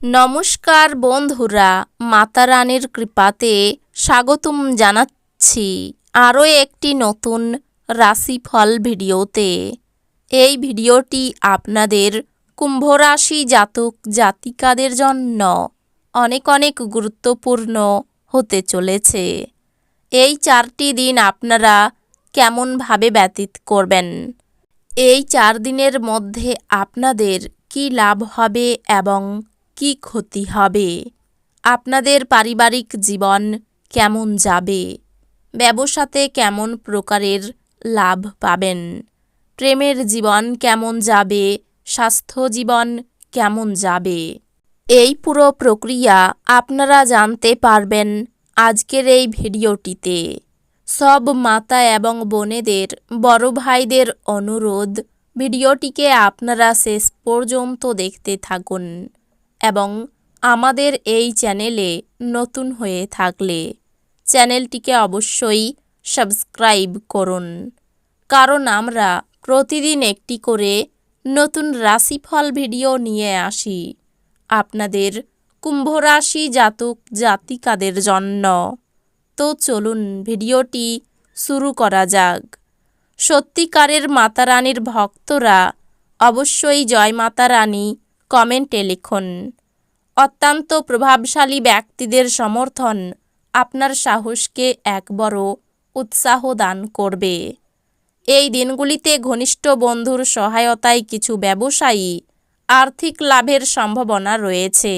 নমস্কার বন্ধুরা, মাতা রানীর কৃপাতে স্বাগতম জানাচ্ছি আরও একটি নতুন রাশিফল ভিডিওতে। এই ভিডিওটি আপনাদের কুম্ভ রাশি জাতক জাতিকাদের জন্য অনেক অনেক গুরুত্বপূর্ণ হতে চলেছে। এই 4টি দিন আপনারা কেমনভাবে ব্যতীত করবেন, এই 4 দিনের মধ্যে আপনাদের কি লাভ হবে এবং কি ক্ষতি হবে, আপনাদের পারিবারিক জীবন কেমন যাবে, ব্যবসাতে কেমন প্রকারের লাভ পাবেন, প্রেমের জীবন কেমন যাবে, স্বাস্থ্য জীবন কেমন যাবে, এই পুরো প্রক্রিয়া আপনারা জানতে পারবেন আজকের এই ভিডিওটিতে। সব মাতা এবং বোনেদের, বড় ভাইদের অনুরোধ, ভিডিওটিকে আপনারা শেষ পর্যন্ত দেখতে থাকুন এবং আমাদের এই চ্যানেলে নতুন হয়ে থাকলে চ্যানেলটিকে অবশ্যই সাবস্ক্রাইব করুন, কারণ আমরা প্রতিদিন একটি করে নতুন রাশিফল ভিডিও নিয়ে আসি আপনাদের কুম্ভ রাশি জাতক জাতিকাদের জন্য। তো চলুন ভিডিওটি শুরু করা যাক। সত্যিকারের মাতা রানীর ভক্তরা অবশ্যই জয় মাতা রানী কমেন্টে লিখুন। অত্যন্ত প্রভাবশালী ব্যক্তিদের সমর্থন আপনার সাহসকে এক বড় উৎসাহ দান করবে। এই দিনগুলিতে ঘনিষ্ঠ বন্ধুর সহায়তায় কিছু ব্যবসায়ী আর্থিক লাভের সম্ভাবনা রয়েছে।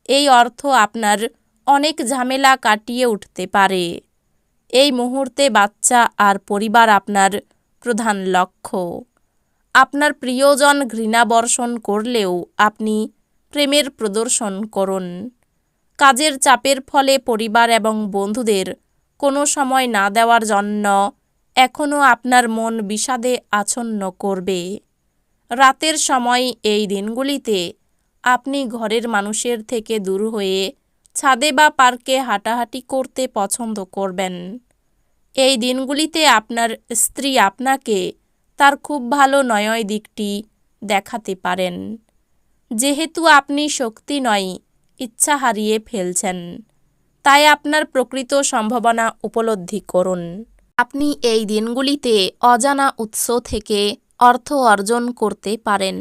এই অর্থ আপনার অনেক ঝামেলা কাটিয়ে উঠতে পারে। এই মুহূর্তে বাচ্চা আর পরিবার আপনার প্রধান লক্ষ্য। আপনার প্রিয়জন ঘৃণা বর্ষণ করলেও আপনি প্রেমের প্রদর্শন করুন। কাজের চাপের ফলে পরিবার এবং বন্ধুদের কোনো সময় না দেওয়ার জন্য এখনও আপনার মন বিষাদে আচ্ছন্ন করবে। রাতের সময় এই দিনগুলিতে আপনি ঘরের মানুষের থেকে দূর হয়ে ছাদে বা পার্কে হাঁটাহাঁটি করতে পছন্দ করবেন। এই দিনগুলিতে আপনার স্ত্রী আপনাকে তার খুব ভালো নয় দিকটি দেখাতে পারেন। যেহেতু আপনি শক্তি নয় ইচ্ছা হারিয়ে ফেলছেন, তাই আপনার প্রকৃত সম্ভাবনা উপলব্ধি করুন। আপনি এই দিনগুলিতে অজানা উৎস থেকে অর্থ অর্জন করতে পারেন,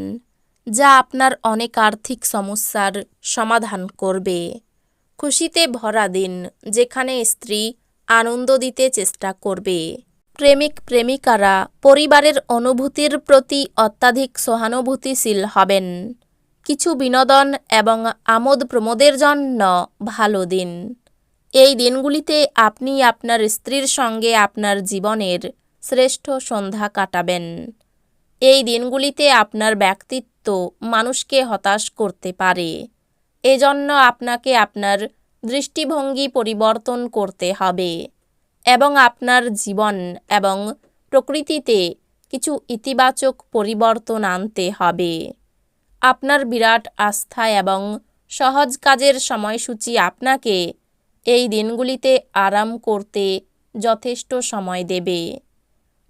যা আপনার অনেক আর্থিক সমস্যার সমাধান করবে। খুশিতে ভরা দিন, যেখানে স্ত্রী আনন্দ দিতে চেষ্টা করবে। প্রেমিক প্রেমিকারা পরিবারের অনুভূতির প্রতি অত্যাধিক সহানুভূতিশীল হবেন। কিছু বিনোদন এবং আমোদ প্রমোদের জন্য ভালো দিন। এই দিনগুলিতে আপনি আপনার স্ত্রীর সঙ্গে আপনার জীবনের শ্রেষ্ঠ সন্ধ্যা কাটাবেন। এই দিনগুলিতে আপনার ব্যক্তিত্ব মানুষকে হতাশ করতে পারে। এজন্য আপনাকে আপনার দৃষ্টিভঙ্গি পরিবর্তন করতে হবে এবং আপনার জীবন এবং প্রকৃতিতে কিছু ইতিবাচক পরিবর্তন আনতে হবে। আপনার বিরাট আস্থা এবং সহজ কাজের সময়সূচি আপনাকে এই দিনগুলিতে আরাম করতে যথেষ্ট সময় দেবে।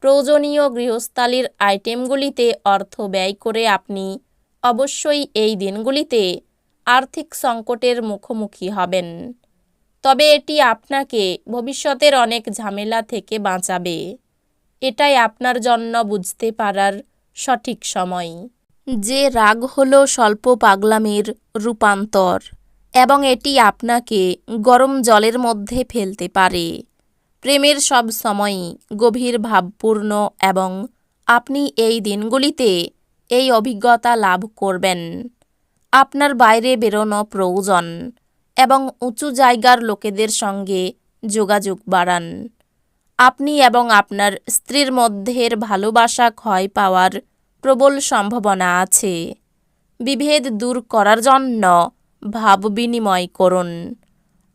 প্রয়োজনীয় গৃহস্থালির আইটেমগুলিতে অর্থ ব্যয় করে আপনি অবশ্যই এই দিনগুলিতে আর্থিক সংকটের মুখোমুখি হবেন, তবে এটি আপনাকে ভবিষ্যতের অনেক ঝামেলা থেকে বাঁচাবে। এটাই আপনার জন্য বুঝতে পারার সঠিক সময় যে রাগ হলো স্বল্প পাগলামির রূপান্তর এবং এটি আপনাকে গরম জলের মধ্যে ফেলতে পারে। প্রেমের সব সময়ই গভীর ভাবপূর্ণ এবং আপনি এই দিনগুলিতে এই অভিজ্ঞতা লাভ করবেন। আপনার বাইরে বেরোনো প্রয়োজন এবং উঁচু জায়গার লোকেদের সঙ্গে যোগাযোগ বাড়ান। আপনি এবং আপনার স্ত্রীর মধ্যের ভালোবাসা ক্ষয় পাওয়ার প্রবল সম্ভাবনা আছে। বিভেদ দূর করার জন্য ভাব বিনিময় করুন,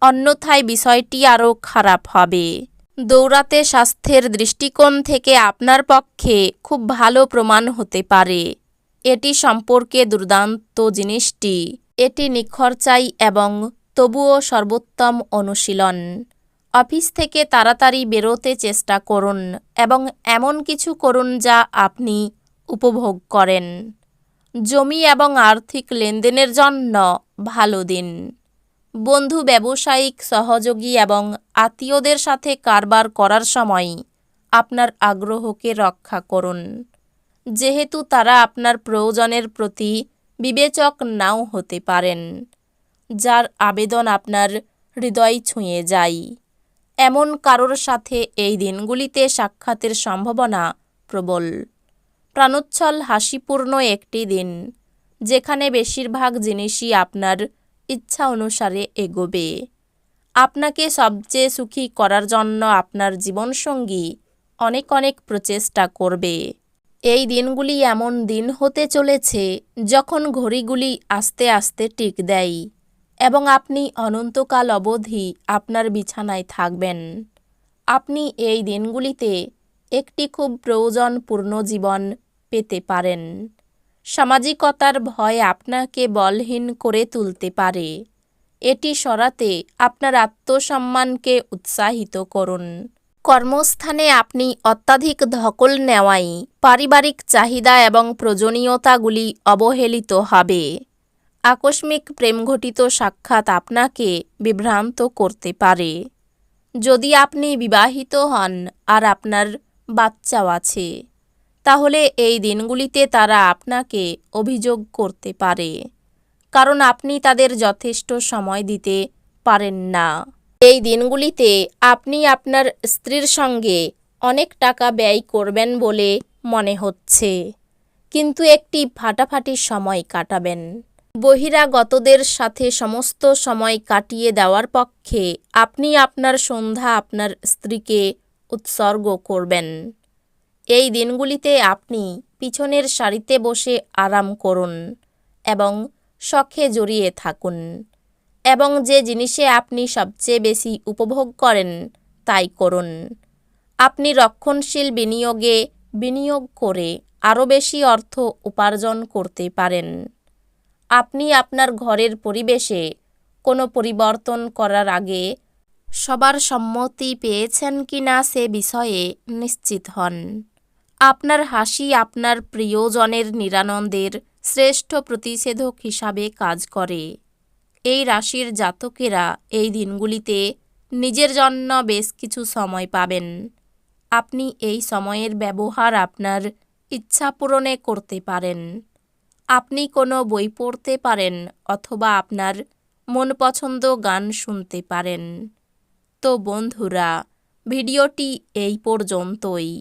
অন্যথায় বিষয়টি আরও খারাপ হবে। দৌড়াতে স্বাস্থ্যের দৃষ্টিকোণ থেকে আপনার পক্ষে খুব ভালো প্রমাণ হতে পারে। এটি সম্পর্কে দুর্দান্ত জিনিসটি, এটি নিখরচাই এবং তবুও সর্বোত্তম অনুশীলন। অফিস থেকে তাড়াতাড়ি বেরোতে চেষ্টা করুন এবং এমন কিছু করুন যা আপনি উপভোগ করেন। জমি এবং আর্থিক লেনদেনের জন্য ভালো দিন। বন্ধু, ব্যবসায়িক সহযোগী এবং আত্মীয়দের সাথে কারবার করার সময় আপনার আগ্রহকে রক্ষা করুন, যেহেতু তারা আপনার প্রয়োজনের প্রতি বিবেচক নাও হতে পারেন, যার আবেদন আপনার হৃদয় ছুঁয়ে যায়। এমন কারোর সাথে এই দিনগুলিতে সাক্ষাতের সম্ভাবনা প্রবল। প্রাণোচ্ছল হাসিপূর্ণ একটি দিন, যেখানে বেশিরভাগ জিনিসই আপনার ইচ্ছা অনুসারে এগোবে। আপনাকে সবচেয়ে সুখী করার জন্য আপনার জীবনসঙ্গী অনেক অনেক প্রচেষ্টা করবে। এই দিনগুলি এমন দিন হতে চলেছে যখন ঘড়িগুলি আস্তে আস্তে টিক দেয় এবং আপনি অনন্তকাল অবধি আপনার বিছানায় থাকবেন। আপনি এই দিনগুলিতে একটি খুব প্রয়োজনপূর্ণ জীবন পেতে পারেন। সামাজিকতার ভয় আপনাকে বলহীন করে তুলতে পারে। এটি সরাতে আপনার আত্মসম্মানকে উৎসাহিত করুন। কর্মস্থানে আপনি অত্যাধিক ধকল নেওয়ায় পারিবারিক চাহিদা এবং প্রয়োজনীয়তাগুলি অবহেলিত হবে। আকস্মিক প্রেমঘটিত সাক্ষাৎ আপনাকে বিভ্রান্ত করতে পারে। যদি আপনি বিবাহিত হন আর আপনার বাচ্চাও আছে, তাহলে এই দিনগুলিতে তারা আপনাকে অভিযোগ করতে পারে, কারণ আপনি তাদের যথেষ্ট সময় দিতে পারেন না। এই দিনগুলিতে আপনি আপনার স্ত্রীর সঙ্গে অনেক টাকা ব্যয় করবেন বলে মনে হচ্ছে, কিন্তু একটি ফাটাফাটি সময় কাটাবেন। বহিরাগতদের সাথে সমস্ত সময় কাটিয়ে দেওয়ার পক্ষে আপনি আপনার সন্ধ্যা আপনার স্ত্রীকে উৎসর্গ করবেন। এই দিনগুলিতে আপনি পিছনের সারিতে বসে আরাম করুন এবং শখে জড়িয়ে থাকুন, এবং যে জিনিসে আপনি সবচেয়ে বেশি উপভোগ করেন তাই করুন। আপনি রক্ষণশীল বিনিয়োগে বিনিয়োগ করে আরও বেশি অর্থ উপার্জন করতে পারেন। আপনি আপনার ঘরের পরিবেশে কোনো পরিবর্তন করার আগে সবার সম্মতি পেয়েছেন কিনা সে বিষয়ে নিশ্চিত হন। আপনার হাসি আপনার প্রিয়জনের নিরানন্দের শ্রেষ্ঠ প্রতিষেধক হিসাবে কাজ করে। এই রাশির জাতকেরা এই দিনগুলিতে নিজের জন্য বেশ কিছু সময় পাবেন। আপনি এই সময়ের ব্যবহার আপনার ইচ্ছা পূরণে করতে পারেন। আপনি কোনো বই পড়তে পারেন অথবা আপনার মনপছন্দ গান শুনতে পারেন। তো বন্ধুরা, ভিডিওটি এই পর্যন্তই।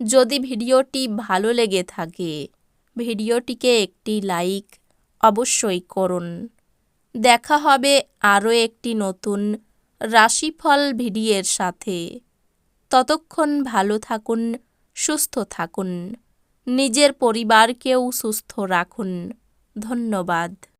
যদি ভিডিওটি ভালো লেগে থাকে, ভিডিওটিকে একটি লাইক অবশ্যই করুন। দেখা হবে আরও একটি নতুন রাশিফল ভিডিওর সাথে। ততক্ষণ ভালো থাকুন, সুস্থ থাকুন, নিজের পরিবারকেও সুস্থ রাখুন। ধন্যবাদ।